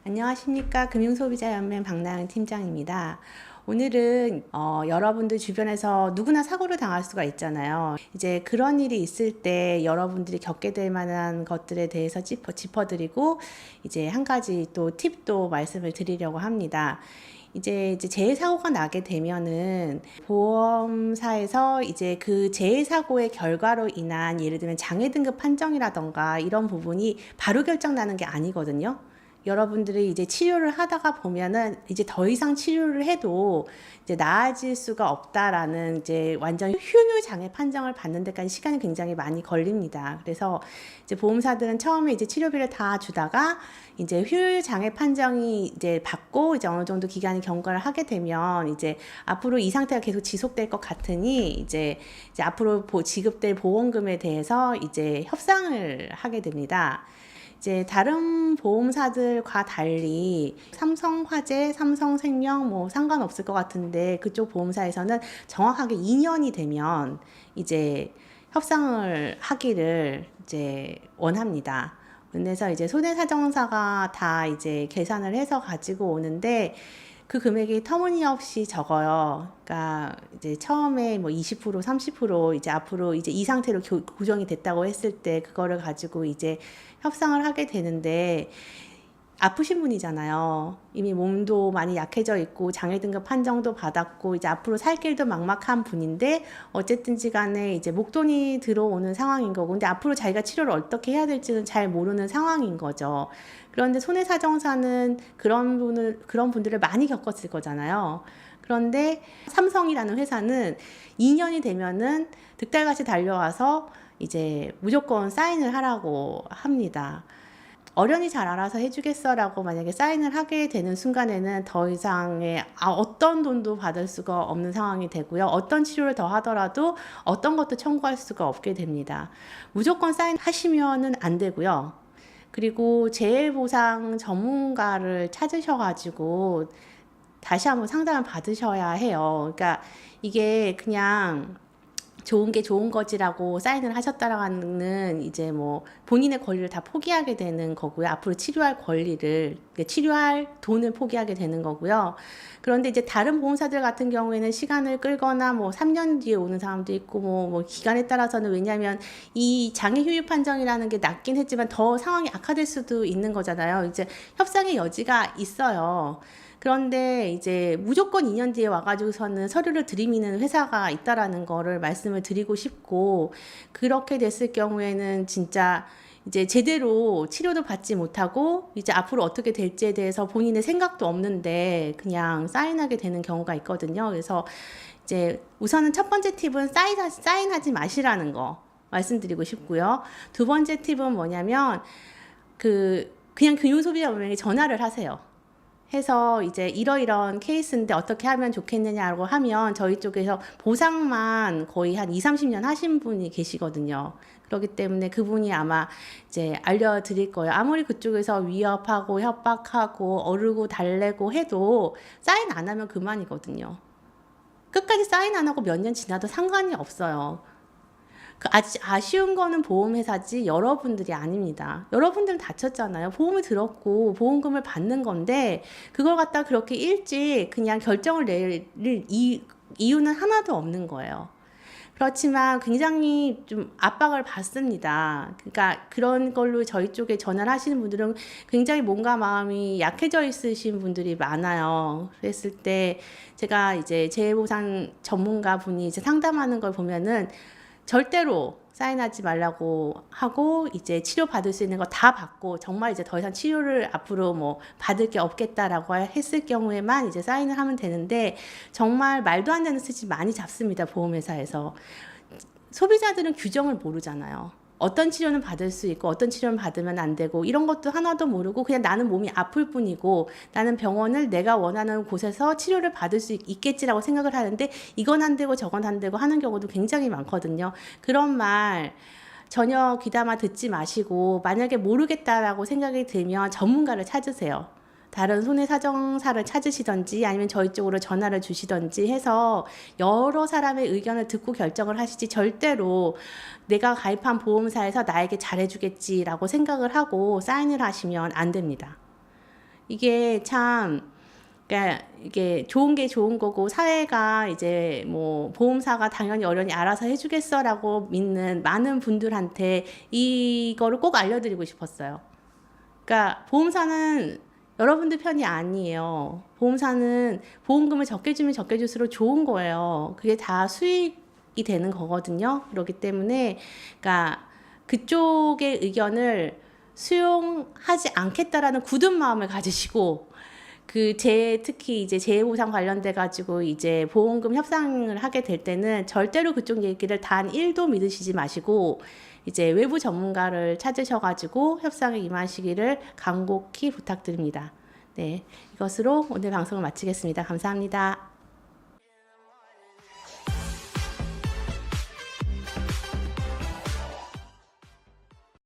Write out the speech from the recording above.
안녕하십니까. 금융소비자연맹 박나은 팀장입니다. 오늘은 여러분들 주변에서 누구나 사고를 당할 수가 있잖아요. 이제 그런 일이 있을 때 여러분들이 겪게 될 만한 것들에 대해서 짚어드리고 이제 한 가지 또 팁도 말씀을 드리려고 합니다. 이제 재해 사고가 나게 되면은 보험사에서 이제 그 재해 사고의 결과로 인한 예를 들면 장애 등급 판정이라던가 이런 부분이 바로 결정나는 게 아니거든요. 여러분들이 이제 치료를 하다가 보면은 이제 더 이상 치료를 해도 이제 나아질 수가 없다라는 이제 완전 효율 장애 판정을 받는 데까지 시간이 굉장히 많이 걸립니다. 그래서 이제 보험사들은 처음에 이제 치료비를 다 주다가 이제 효율 장애 판정이 이제 받고 이제 어느 정도 기간이 경과를 하게 되면 이제 앞으로 이 상태가 계속 지속될 것 같으니 이제 앞으로 지급될 보험금에 대해서 이제 협상을 하게 됩니다. 이제 다른 보험사들과 달리 삼성화재, 삼성생명 뭐 상관없을 것 같은데 그쪽 보험사에서는 정확하게 2년이 되면 이제 협상을 하기를 이제 원합니다. 그래서 이제 손해사정사가 다 이제 계산을 해서 가지고 오는데 그 금액이 터무니없이 적어요. 그러니까 이제 처음에 뭐 20%, 30% 이제 앞으로 이제 이 상태로 고정이 됐다고 했을 때 그거를 가지고 이제 협상을 하게 되는데 아프신 분이잖아요. 이미 몸도 많이 약해져 있고 장애 등급 판정도 받았고 이제 앞으로 살 길도 막막한 분인데 어쨌든지 간에 이제 목돈이 들어오는 상황인 거고 근데 앞으로 자기가 치료를 어떻게 해야 될지는 잘 모르는 상황인 거죠. 그런데 손해사정사는 그런 분들을 많이 겪었을 거잖아요. 그런데 삼성이라는 회사는 2년이 되면은 득달같이 달려와서 이제 무조건 사인을 하라고 합니다. 어련히 잘 알아서 해주겠어 라고 만약에 사인을 하게 되는 순간에는 더 이상의 어떤 돈도 받을 수가 없는 상황이 되고요. 어떤 치료를 더 하더라도 어떤 것도 청구할 수가 없게 됩니다. 무조건 사인하시면은 안 되고요. 그리고 재해보상 전문가를 찾으셔가지고 다시 한번 상담을 받으셔야 해요. 그러니까 이게 그냥 좋은 게 좋은 거지라고 사인을 하셨다라는 이제 뭐 본인의 권리를 다 포기하게 되는 거고요. 앞으로 치료할 권리를, 치료할 돈을 포기하게 되는 거고요. 그런데 이제 다른 보험사들 같은 경우에는 시간을 끌거나 뭐 3년 뒤에 오는 사람도 있고 뭐 기간에 따라서는 왜냐하면 이 장애 휴유 판정이라는 게 낮긴 했지만 더 상황이 악화될 수도 있는 거잖아요. 이제 협상의 여지가 있어요. 그런데 이제 무조건 2년 뒤에 와가지고서는 서류를 들이미는 회사가 있다라는 거를 말씀을 드리고 싶고 그렇게 됐을 경우에는 진짜 이제 제대로 치료도 받지 못하고 이제 앞으로 어떻게 될지에 대해서 본인의 생각도 없는데 그냥 사인하게 되는 경우가 있거든요. 그래서 이제 우선은 첫 번째 팁은 사인하지 마시라는 거 말씀드리고 싶고요. 두 번째 팁은 뭐냐면 그냥 금융소비자연맹에 전화를 하세요. 해서 이제 이러이런 케이스인데 어떻게 하면 좋겠느냐고 하면 저희 쪽에서 보상만 거의 한 2, 30년 하신 분이 계시거든요. 그렇기 때문에 그분이 아마 이제 알려드릴 거예요. 아무리 그쪽에서 위협하고 협박하고 어르고 달래고 해도 사인 안 하면 그만이거든요. 끝까지 사인 안 하고 몇 년 지나도 상관이 없어요. 아쉬운 거는 보험회사지 여러분들이 아닙니다. 여러분들은 다쳤잖아요. 보험을 들었고 보험금을 받는 건데 그걸 갖다 그렇게 일찍 그냥 결정을 낼 이유는 하나도 없는 거예요. 그렇지만 굉장히 좀 압박을 받습니다. 그러니까 그런 걸로 저희 쪽에 전화를 하시는 분들은 굉장히 몸과 마음이 약해져 있으신 분들이 많아요. 그랬을 때 제가 이제 재해보상 전문가 분이 이제 상담하는 걸 보면은 절대로 사인하지 말라고 하고 이제 치료 받을 수 있는 거 다 받고 정말 이제 더 이상 치료를 앞으로 뭐 받을 게 없겠다라고 했을 경우에만 이제 사인을 하면 되는데 정말 말도 안 되는 수치 많이 잡습니다. 보험회사에서. 소비자들은 규정을 모르잖아요. 어떤 치료는 받을 수 있고 어떤 치료는 받으면 안 되고 이런 것도 하나도 모르고 그냥 나는 몸이 아플 뿐이고 나는 병원을 내가 원하는 곳에서 치료를 받을 수 있겠지라고 생각을 하는데 이건 안 되고 저건 안 되고 하는 경우도 굉장히 많거든요. 그런 말 전혀 귀담아 듣지 마시고 만약에 모르겠다라고 생각이 들면 전문가를 찾으세요. 다른 손해사정사를 찾으시던지 아니면 저희 쪽으로 전화를 주시던지 해서 여러 사람의 의견을 듣고 결정을 하시지 절대로 내가 가입한 보험사에서 나에게 잘해주겠지라고 생각을 하고 사인을 하시면 안 됩니다. 이게 참 그러니까 이게 좋은 게 좋은 거고 사회가 이제 뭐 보험사가 당연히 어련히 알아서 해주겠어라고 믿는 많은 분들한테 이거를 꼭 알려드리고 싶었어요. 그러니까 보험사는 여러분들 편이 아니에요. 보험사는 보험금을 적게 주면 적게 줄수록 좋은 거예요. 그게 다 수익이 되는 거거든요. 그렇기 때문에 그러니까 그쪽의 의견을 수용하지 않겠다라는 굳은 마음을 가지시고 특히 이제 재해보상 관련돼 가지고 이제 보험금 협상을 하게 될 때는 절대로 그쪽 얘기를 단 1도 믿으시지 마시고 이제 외부 전문가를 찾으셔 가지고 협상에 임하시기를 간곡히 부탁드립니다. 네, 이것으로 오늘 방송을 마치겠습니다. 감사합니다.